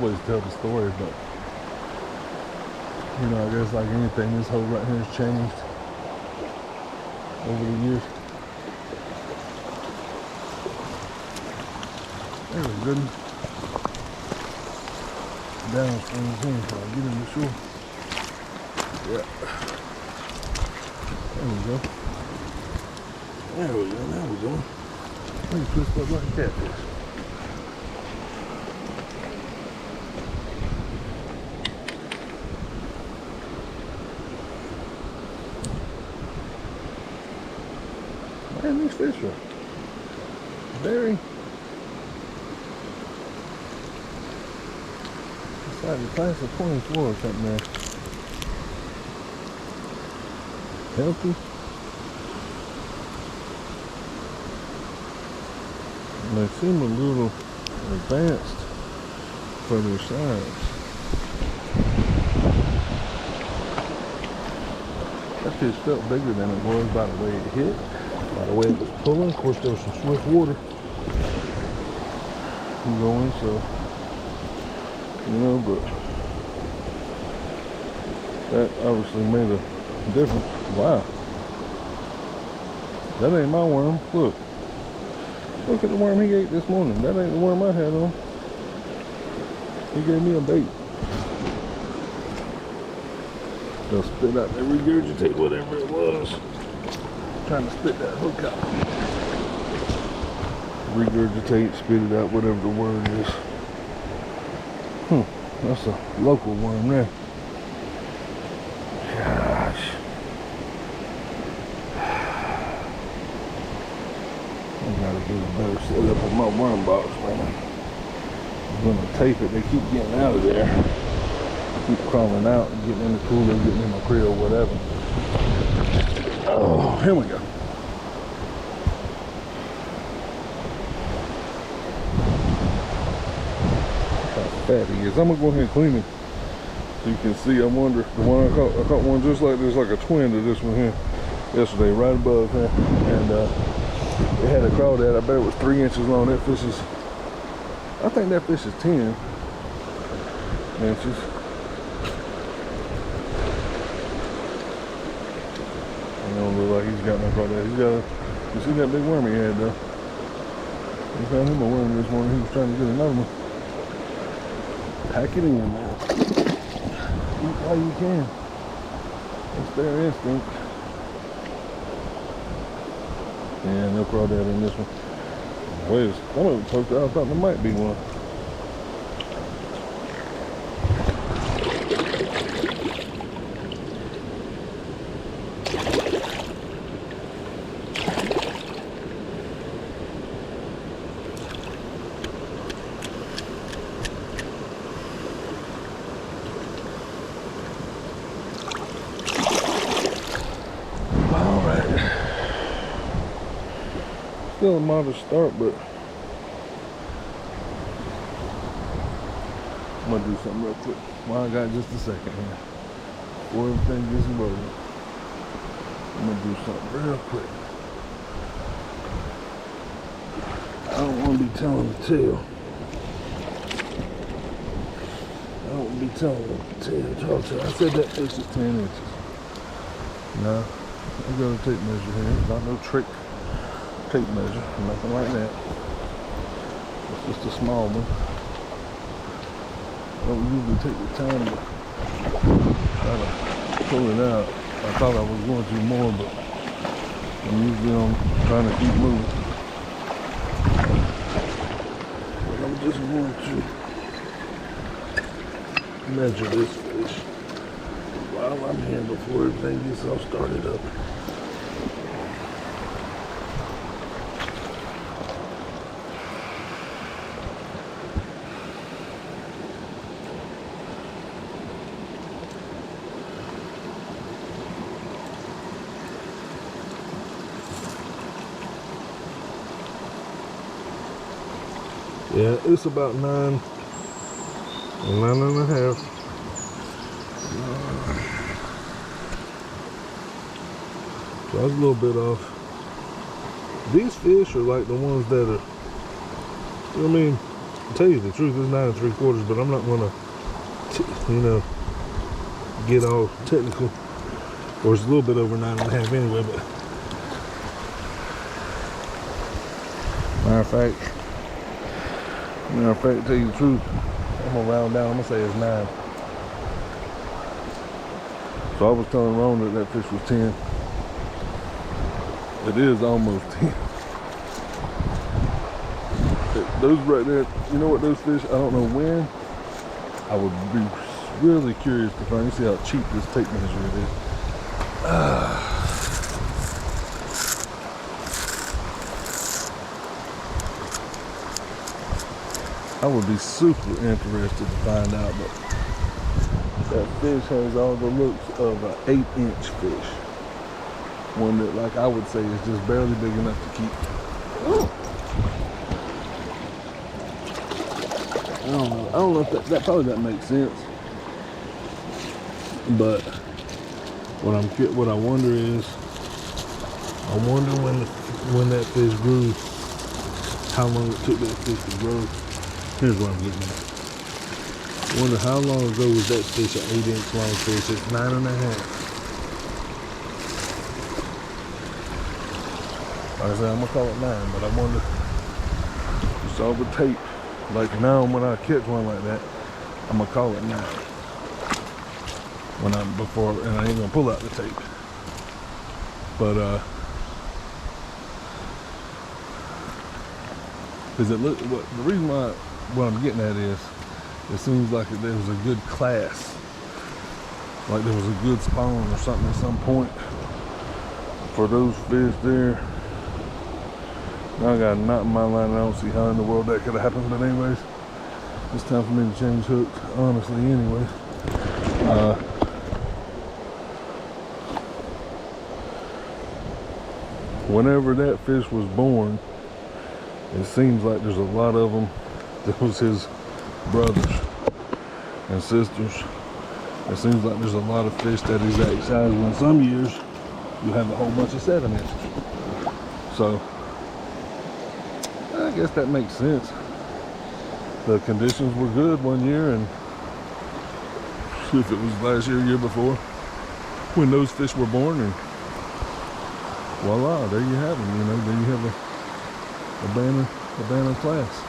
always tell the story, but you know, I guess like anything, this hole right here has changed over the years. There we go. Downstream here, so I get in the shore. Yeah. There we go. There we go, there we go. Let me twist up like a catfish. Man, these fish are very, it's like the class of 24 or something there. Healthy. And they seem a little advanced for their size. That fish felt bigger than it was by the way it hit. By the way it was pulling. Of course there was some swift water going, so you know, but that obviously made a difference. Wow. That ain't my worm. Look at the worm he ate this morning. That ain't the worm I had on. He gave me a bait. They'll spit out, they regurgitate whatever it was. Trying to spit that hook out. Regurgitate, spit it out, whatever the word is. That's a local worm there. Gosh. I gotta do a better setup with my worm box, man. I'm gonna tape it. They keep getting out of there. Keep crawling out and getting in the cooler, getting in my creel, whatever. Oh, here we go. Look how fat he is. I'm gonna go ahead and clean him so you can see. I wonder, the one I caught one just like this, like a twin to this one here yesterday, right above here, and it had a crawdad. I bet it was 3 inches long. That fish is, I think that fish is 10 inches. Don't look like he's got no crawdad. He's got a, you see that big worm he had though? He found him a worm this morning. He was trying to get another one. Pack it in, man. Eat while you can. It's their instinct. Yeah, no crawdad in this one. Wait, some of it poked out. I thought there might be one. Still a modest start, but I'm gonna do something real quick. Well, I got just a second here before everything gets rolling. I'm gonna do something real quick. I don't want to be telling the tale. I don't want to be telling the tale. I said that fish is 10 inches. No, I got a tape measure here. Not no trick tape measure, nothing like that. It's just a small one. I don't usually take the time to try to pull it out. I thought I was going to more, but I'm usually trying to keep moving. But I'm just going to measure this fish while I'm here before everything gets all started up. Yeah, it's about 9 and a half. So I was a little bit off. These fish are like the ones that are, I mean, tell you the truth, it's 9 3/4, but I'm not gonna, you know, get all technical. Or it's a little bit over 9 1/2 anyway, but matter of fact, tell you the truth, I'm gonna round down, I'm gonna say it's 9. So I was telling Ron that that fish was 10. It is almost 10. Those right there, you know what, those fish, I don't know when. I would be really curious to find, you see how cheap this tape measure is. I would be super interested to find out, but that fish has all the looks of an 8-inch fish. One that, like I would say, is just barely big enough to keep. I don't know if that probably doesn't make sense. But what I wonder is, I wonder when that fish grew, how long it took that fish to grow. Here's what I'm getting at. I wonder how long ago was that fish an 8-inch long fish? It's 9 1/2. Like I said, I'm gonna call it 9, but I wonder. You saw the tape. Like now, when I catch one like that, I'm gonna call it 9. And I ain't gonna pull out the tape. But because the reason why, what I'm getting at is, it seems like there was a good class, like there was a good spawn or something at some point for those fish there. Now I got a knot in my line, and I don't see how in the world that could have happened, but anyways, it's time for me to change hooks, honestly, anyways. Whenever that fish was born, it seems like there's a lot of them that was his brothers and sisters. It seems like there's a lot of fish that exact size, when some years you have a whole bunch of 7 inches. So I guess that makes sense. The conditions were good one year, and if it was last year, year before, when those fish were born, and voila, there you have them. You know, there you have a banner class.